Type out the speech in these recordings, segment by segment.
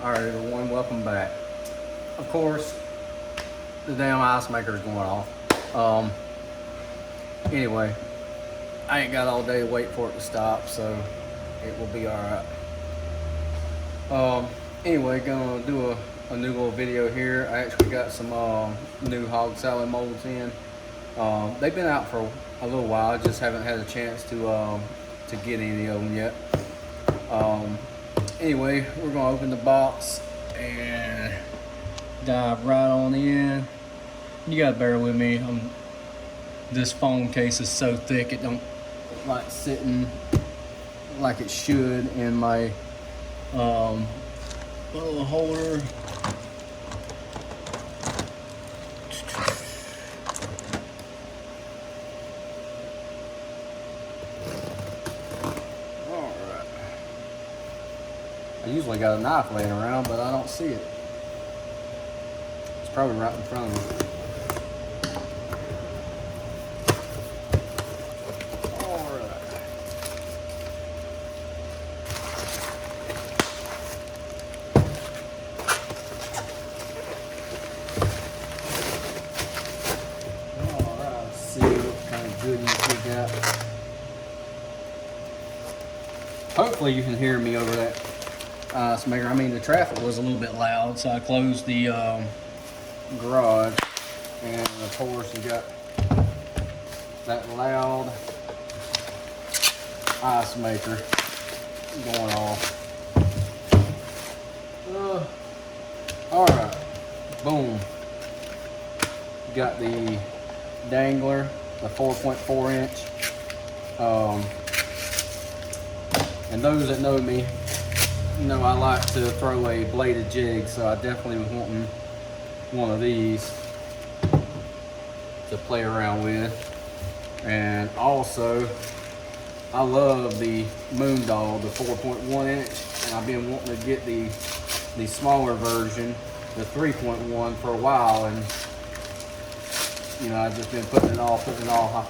Alright everyone, welcome back. Of course, the damn ice maker is going off. Anyway, I ain't got all day to wait for it to stop, so it will be alright. Anyway, gonna do a new little video here. I actually got some new Hog Salad Molds in. They've been out for a little while. I just haven't had a chance to get any of them yet. Anyway, we're gonna open the box and dive right on in. You gotta bear with me. This phone case is so thick it don't like sitting like it should in my little holder. I usually got a knife laying around, but I don't see it. It's probably right in front of me. Alright. Alright, let's see what kind of goodies we got. Hopefully you can hear me over that ice maker. I mean, the traffic was a little bit loud, so I closed the garage, and of course you got that loud ice maker going off. All right, boom. Got the dangler, the 4.4 inch. And those that know me, you know I like to throw a bladed jig, so I definitely was wanting one of these to play around with. And also, I love the moondog, the 4.1 inch, and I've been wanting to get the smaller version, the 3.1, for a while, and you know I've just been putting it off. I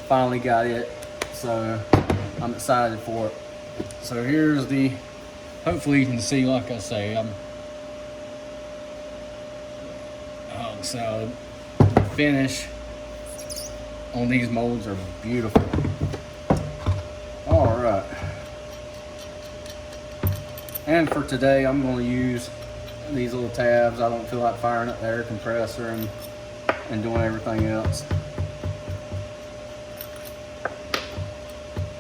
finally got it, so I'm excited for it. So here's the, hopefully you can see, like I say, Hog salad. The finish on these molds are beautiful. All right. And for today, I'm going to use these little tabs. I don't feel like firing up the air compressor and doing everything else.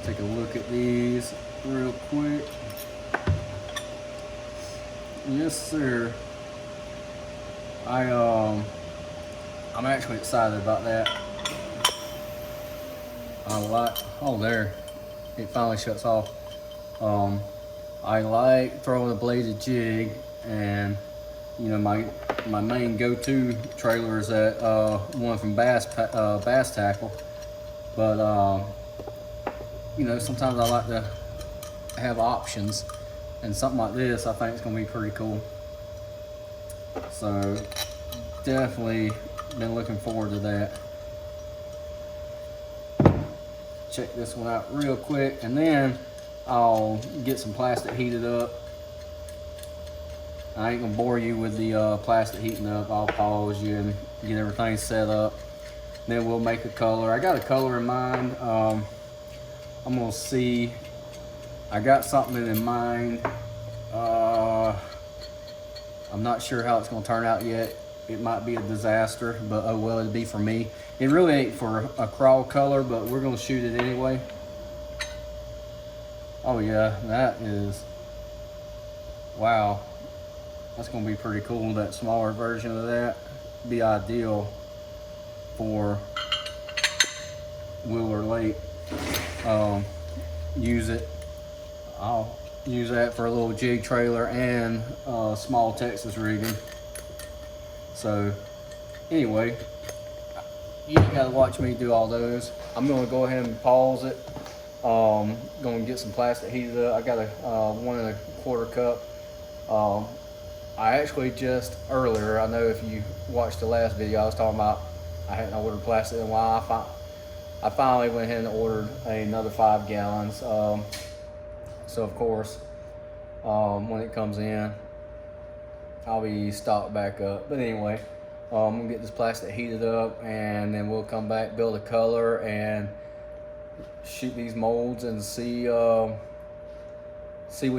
Take a look at these real quick. Yes, sir. I'm actually excited about that. I like, oh there, it finally shuts off. I like throwing a bladed jig, and you know my main go-to trailer is that one from Bass Tackle, but you know, sometimes I like to have options, and something like this I think is going to be pretty cool. So definitely been looking forward to that. Check this one out real quick, and then I'll get some plastic heated up. I ain't gonna bore you with the plastic heating up. I'll pause you and get everything set up. Then we'll make a color. I got a color in mind. I'm gonna see. I got something in mind. I'm not sure how it's gonna turn out yet. It might be a disaster, but oh well, it'd be for me. It really ain't for a craw color, but we're gonna shoot it anyway. Oh yeah, that is, wow. That's gonna be pretty cool. That smaller version of that be ideal for Wheeler Lake. Use it. I'll use that for a little jig trailer and small Texas rigging. So anyway, you ain't gotta watch me do all those. I'm gonna go ahead and pause it. Gonna get some plastic heated up. I got a 1 1/4 cup. I actually just earlier, I know if you watched the last video, I was talking about I hadn't ordered plastic in a while. I finally went ahead and ordered another 5 gallons. So of course, when it comes in, I'll be stocked back up. But anyway, I'm gonna get this plastic heated up, and then we'll come back, build a color, and shoot these molds and see what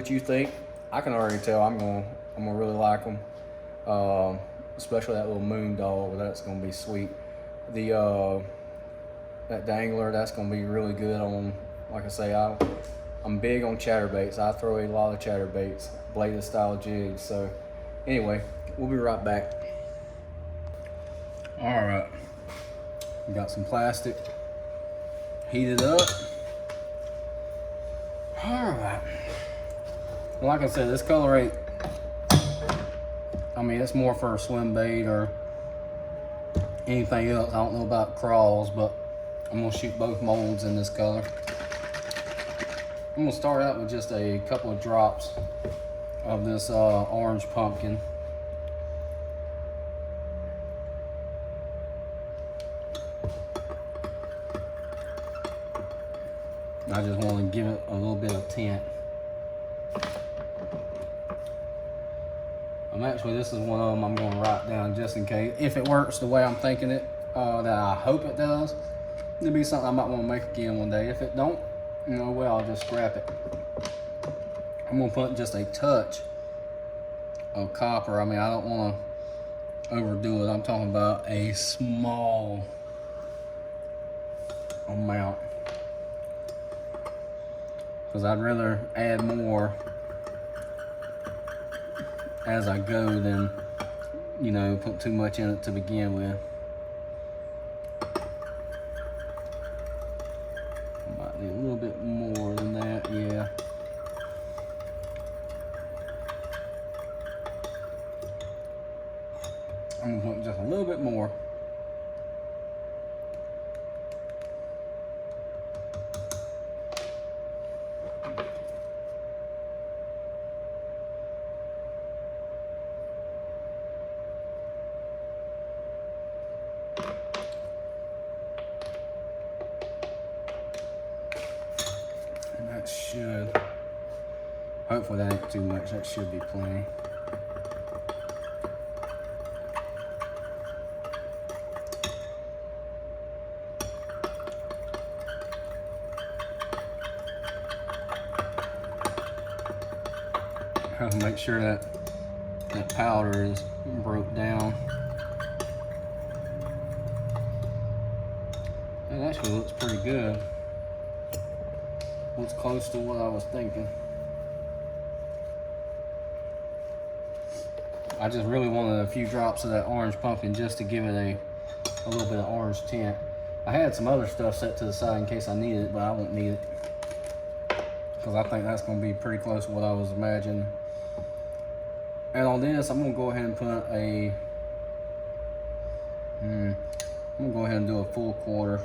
you think. I can already tell I'm gonna really like them, especially that little moondog. That's gonna be sweet. The that dangler, that's gonna be really good on. Like I say, I'm big on chatterbaits. I throw a lot of chatterbaits, bladed style jigs. So anyway, we'll be right back. All right, we got some plastic heated up. All right. Well, like I said, this color ain't, I mean, it's more for a swim bait or anything else. I don't know about craws, but I'm gonna shoot both molds in this color. I'm gonna start out with just a couple of drops of this orange pumpkin. I just want to give it a little bit of tint. This is one of them I'm going to write down just in case. If it works the way I'm thinking it, that I hope it does, it'll be something I might want to make again one day. If it don't, you know, well, I'll just scrap it. I'm going to put just a touch of copper. I mean, I don't want to overdo it. I'm talking about a small amount, because I'd rather add more as I go than, you know, put too much in it to begin with. Might need a little bit more than that, yeah. I'm gonna put just a little bit more. That should, hopefully that ain't too much. That should be plenty. Have to make sure that that powder is broke down. It actually looks pretty good. Looks close to what I was thinking. I just really wanted a few drops of that orange pumpkin just to give it a little bit of orange tint. I had some other stuff set to the side in case I need it, but I won't need it, because I think that's going to be pretty close to what I was imagining. And on this, I'm going to go ahead and put I'm going to go ahead and do a full quarter.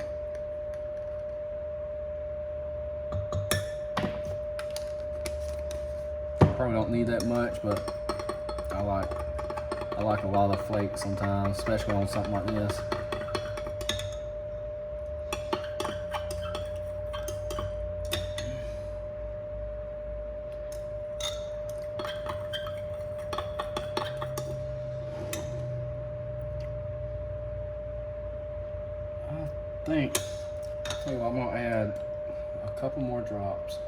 Probably don't need that much, but I like a lot of flakes sometimes, especially on something like this. I tell you what, I'm gonna add a couple more drops.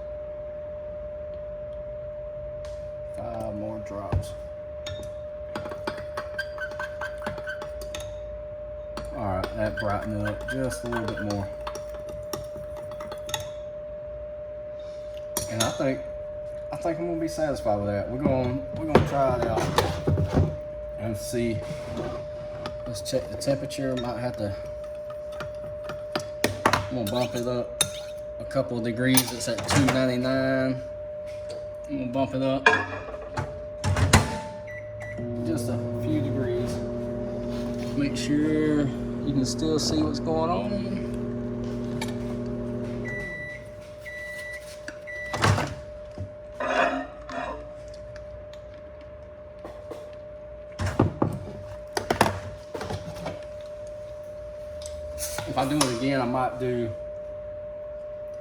5 more drops. All right, that brightened it up just a little bit more. And I think I'm gonna be satisfied with that. We're gonna try it out and see. Let's check the temperature. Might have to. I'm gonna bump it up a couple of degrees. It's at 299. I'm gonna bump it up just a few degrees. Make sure you can still see what's going on. If I do it again, I might do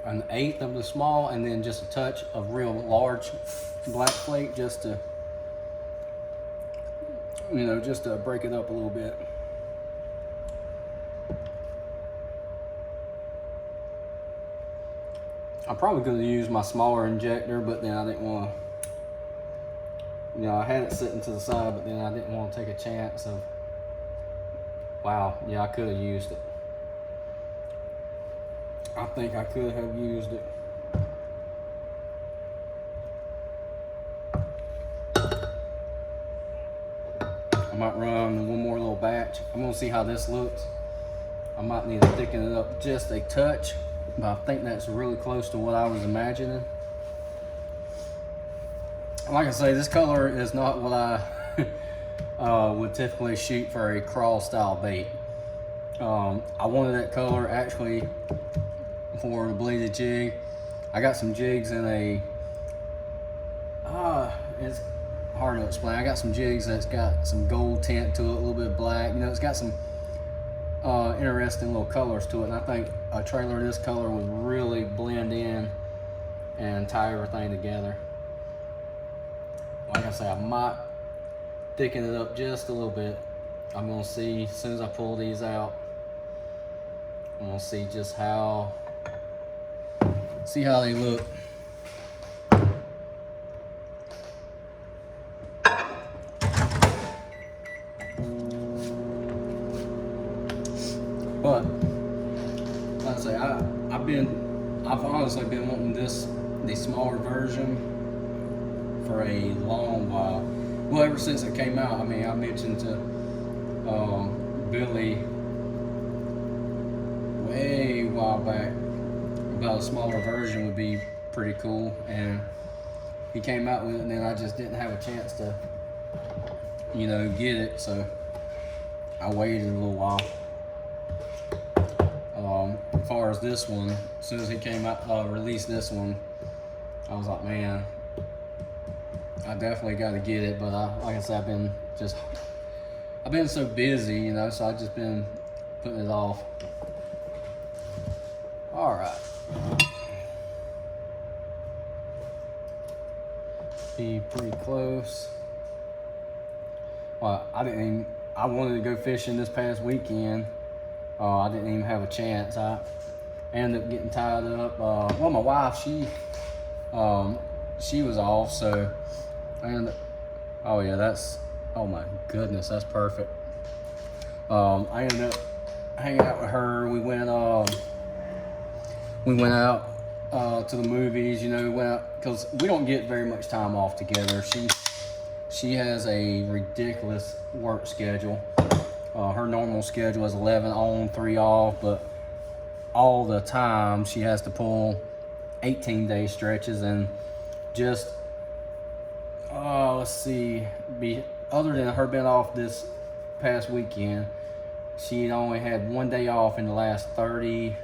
an eighth of the small, and then just a touch of real large black flake, just to, you know, just to break it up a little bit. I probably could have used my smaller injector, but then I didn't want to, you know, I had it sitting to the side, but then I didn't want to take a chance of, wow, yeah, I could have used it. I think I could have used it. I might run one more little batch. I'm gonna see how this looks. I might need to thicken it up just a touch, but I think that's really close to what I was imagining. Like I say, this color is not what I would typically shoot for a crawl style bait. I wanted that color actually for the bleeded jig. I got some jigs in a, it's hard to explain. I got some jigs that's got some gold tint to it, a little bit of black. You know, it's got some interesting little colors to it, and I think a trailer of this color would really blend in and tie everything together. Like I say, I might thicken it up just a little bit. I'm gonna see as soon as I pull these out. I'm gonna see just how, see how they look. But like I say, I've honestly been wanting the smaller version for a long while. Well, ever since it came out. I mean, I mentioned to Billy way a while back about a smaller version would be pretty cool, and he came out with it, and then I just didn't have a chance to, you know, get it, so I waited a little while. As far as this one, as soon as he came out, released this one, I was like, man, I definitely got to get it. But like I said, I've been so busy, you know, so I've just been putting it off. All right. Be pretty close. Well, I wanted to go fishing this past weekend. I didn't even have a chance. I ended up getting tied up. Well, my wife, she was off, so I ended up, oh yeah, oh my goodness, that's perfect. I ended up hanging out with her. We went out to the movies, you know, went out, because we don't get very much time off together. She has a ridiculous work schedule. Her normal schedule is 11 on, 3 off, but all the time she has to pull 18-day stretches, and just, let's see, other than her being off this past weekend, she only had 1 day off in the last 33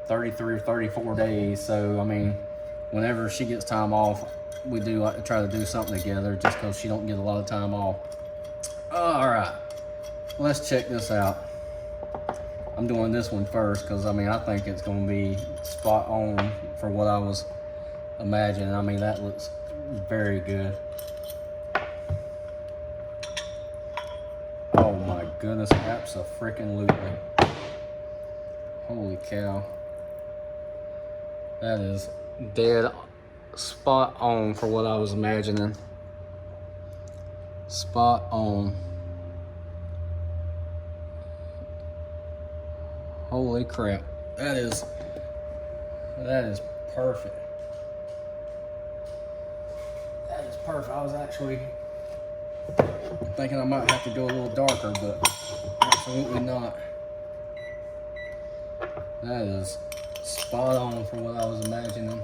or 34 days. So, I mean, whenever she gets time off, we do like to try to do something together, just because she don't get a lot of time off. All right, let's check this out. I'm doing this one first because, I mean, I think it's going to be spot on for what I was imagining. I mean, that looks very good. Oh my goodness, abso-freaking-lutely. Holy cow. That is dead spot on for what I was imagining. Spot on. Holy crap. That is perfect. That is perfect. I was actually thinking I might have to go a little darker, but absolutely not. That is spot on for what I was imagining.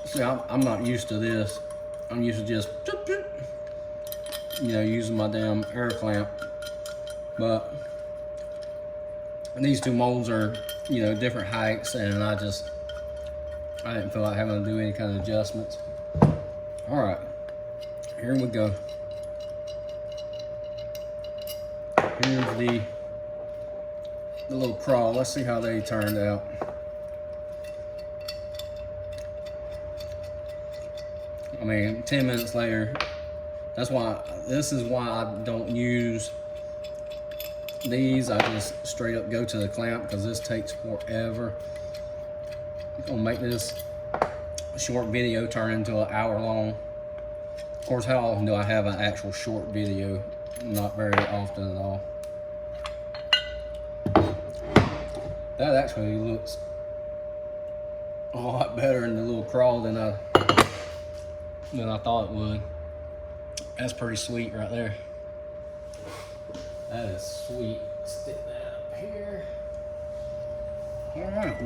See, I'm not used to this. I'm used to just, you know, using my damn air clamp. But these two molds are, you know, different heights, and I didn't feel like having to do any kind of adjustments. All right, here we go. Here's the little craw. Let's see how they turned out. I mean, 10 minutes later, this is why I don't use these. I just straight up go to the clamp because this takes forever. I'm gonna make this short video turn into an hour long. Of course, how often do I have an actual short video? Not very often at all. That actually looks a lot better in the little crawl than I thought it would. That's pretty sweet right there. That is sweet. Stick that up here. All right.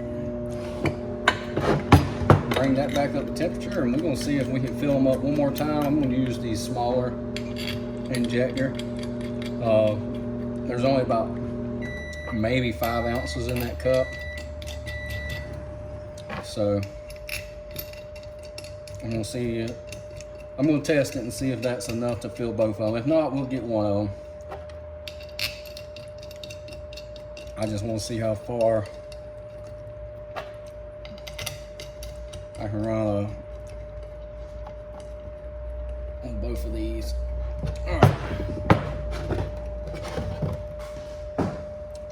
Bring that back up to temperature, and we're gonna see if we can fill them up one more time. I'm gonna use the smaller injector. There's only about maybe 5 ounces in that cup. So I'm gonna see it. I'm gonna test it and see if that's enough to fill both of them. If not, we'll get one of them. I just want to see how far I can run on both of these. All right.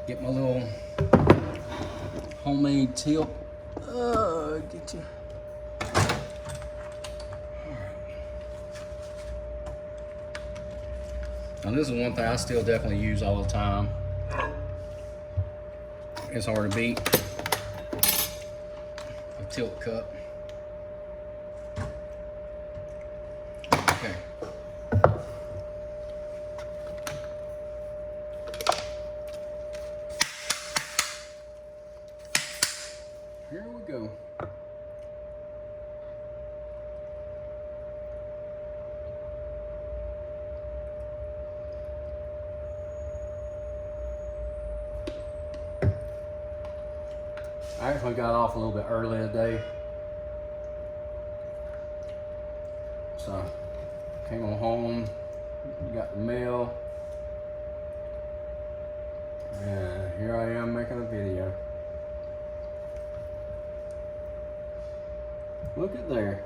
Get my little homemade tilt. Get you. Now this is one thing I still definitely use all the time. It's hard to beat a tilt cup. Okay. Here we go. I actually got off a little bit early today, so came on home, got the mail, and here I am making a video. Look at there.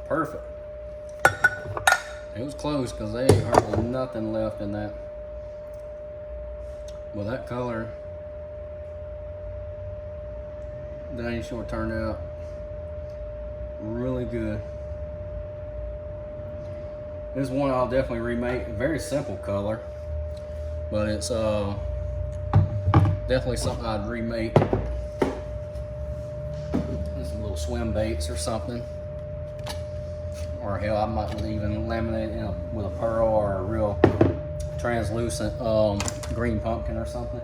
Perfect. It was close because there ain't hardly nothing left in that. Well, that color, dang sure turned out really good. This one I'll definitely remake. Very simple color, but it's definitely something I'd remake. Some little swim baits or something, or hell, I might even laminate it with a pearl or a real translucent green pumpkin or something.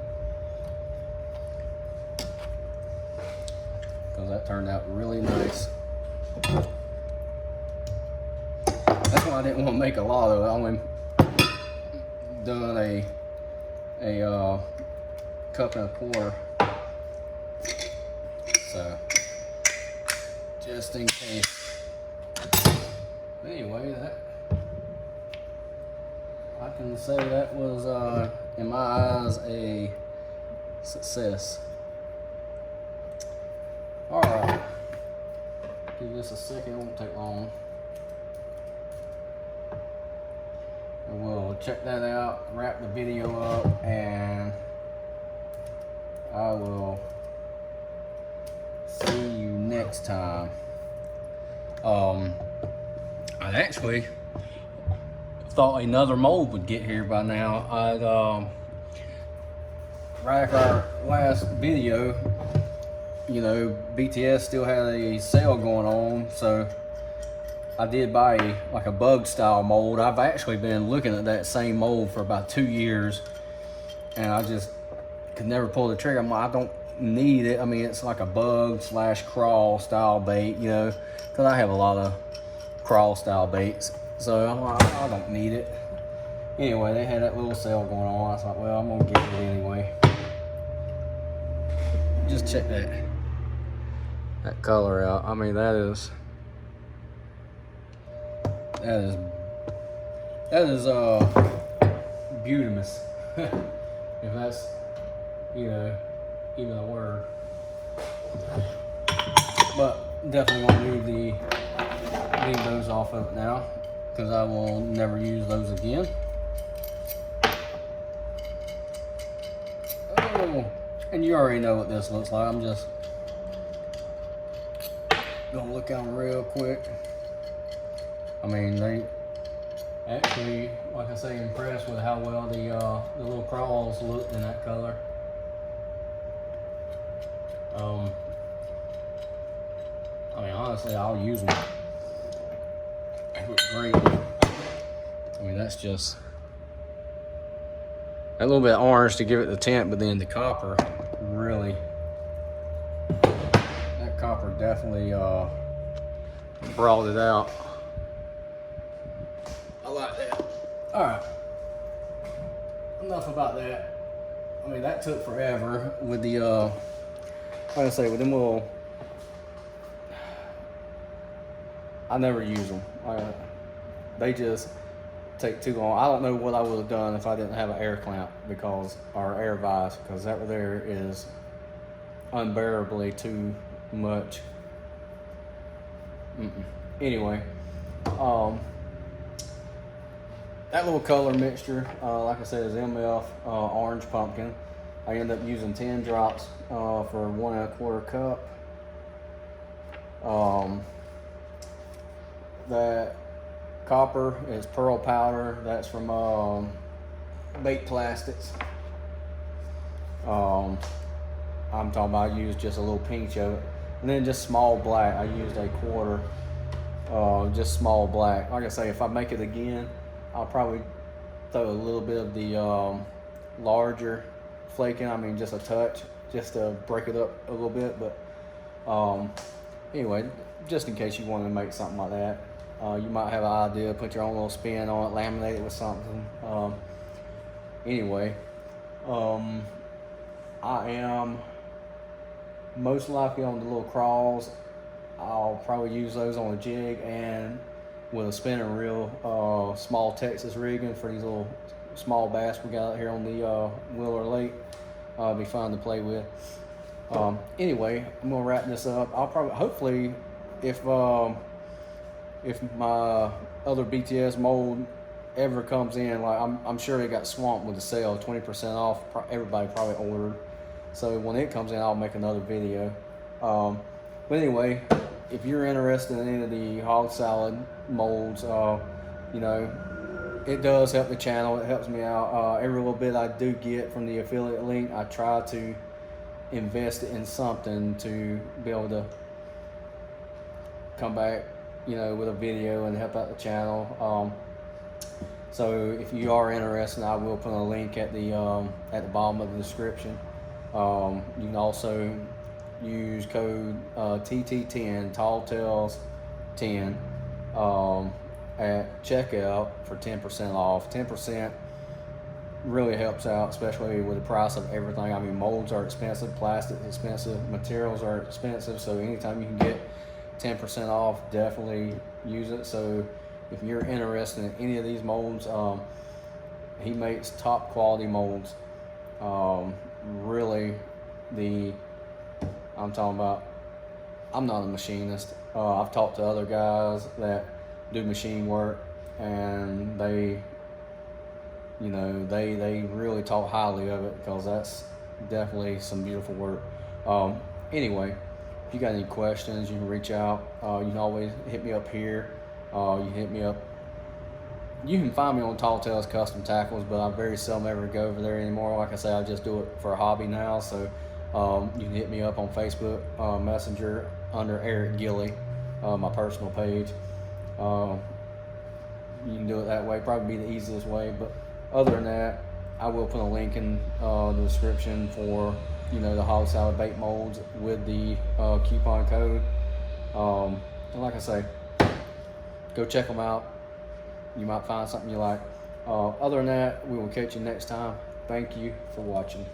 Because that turned out really nice. That's why I didn't want to make a lot of it. I only done a cup and a quarter. So just in case. Anyway, that I can say that was in my eyes a success. All right, give this a second, it won't take long. And we'll check that out, wrap the video up, and I will see you next time. I actually thought another mold would get here by now. Right after our last video, you know, BTS still had a sale going on, so I did buy like a bug style mold. I've actually been looking at that same mold for about 2 years, and I just could never pull the trigger. I don't need it. I mean, it's like a bug / crawl style bait, you know, because I have a lot of crawl style baits, so I don't need it. Anyway, they had that little sale going on. I thought, well, I'm gonna get it anyway. Just check that color out. I mean, that is beautimous, if that's, you know, even a word. But definitely gonna leave those off of it now, because I will never use those again. Oh, and you already know what this looks like. I'm just gonna look at them real quick. I mean, they actually, like I say, impressed with how well the little crawls looked in that color. I mean, honestly, I'll use them. They look great. I mean, that's just a little bit of orange to give it the tint, but then the copper really, that copper definitely brought it out. I like that. All right, enough about that. I mean, that took forever with the like I say, with them little, I never use them. They just take too long. I don't know what I would have done if I didn't have an air clamp, because, or air vise, because that right there is unbearably too much. Anyway, that little color mixture, like I said, is MF orange pumpkin. I end up using 10 drops for 1 1/4 cup. That copper is pearl powder. That's from Bait Plastics. I'm talking about, I used just a little pinch of it. And then just small black. I used 1/4, just small black. Like I say, if I make it again, I'll probably throw a little bit of the larger flaking. I mean, just a touch, just to break it up a little bit. But anyway, just in case you want to make something like that, you might have an idea, put your own little spin on it, laminate it with something. Anyway, I am most likely on the little craws. I'll probably use those on a jig and with a spinning reel, small Texas rigging for these little small bass we got out here on the Wheeler Lake. Be fun to play with. Anyway, I'm gonna wrap this up. I'll probably, hopefully, if my other BTS mold ever comes in, like I'm sure it got swamped with the sale, 20% off. Everybody probably ordered. So when it comes in, I'll make another video. But anyway, if you're interested in any of the hog salad molds, you know, it does help the channel. It helps me out. Every little bit I do get from the affiliate link, I try to invest it in something to be able to come back, you know, with a video and help out the channel. So if you are interested, I will put a link at the bottom of the description. You can also use code TT10, Tall Tales 10, at checkout for 10% off. 10% really helps out, especially with the price of everything. I mean, molds are expensive, plastic is expensive, materials are expensive. So anytime you can get 10% off, definitely use it. So if you're interested in any of these molds, he makes top quality molds. Really, I'm talking about, I'm not a machinist. I've talked to other guys that do machine work, and they, you know, they really talk highly of it, because that's definitely some beautiful work. Anyway, if you got any questions, you can reach out. You can always hit me up here. You hit me up. You can find me on Tall Tales Custom Tackles, but I very seldom ever go over there anymore. Like I say, I just do it for a hobby now. So you can hit me up on Facebook Messenger under Eric Gilly, my personal page. You can do it that way, probably be the easiest way. But other than that, I will put a link in the description for, you know, the hog salad bait molds with the coupon code. And like I say, go check them out. You might find something you like. Other than that, we will catch you next time. Thank you for watching.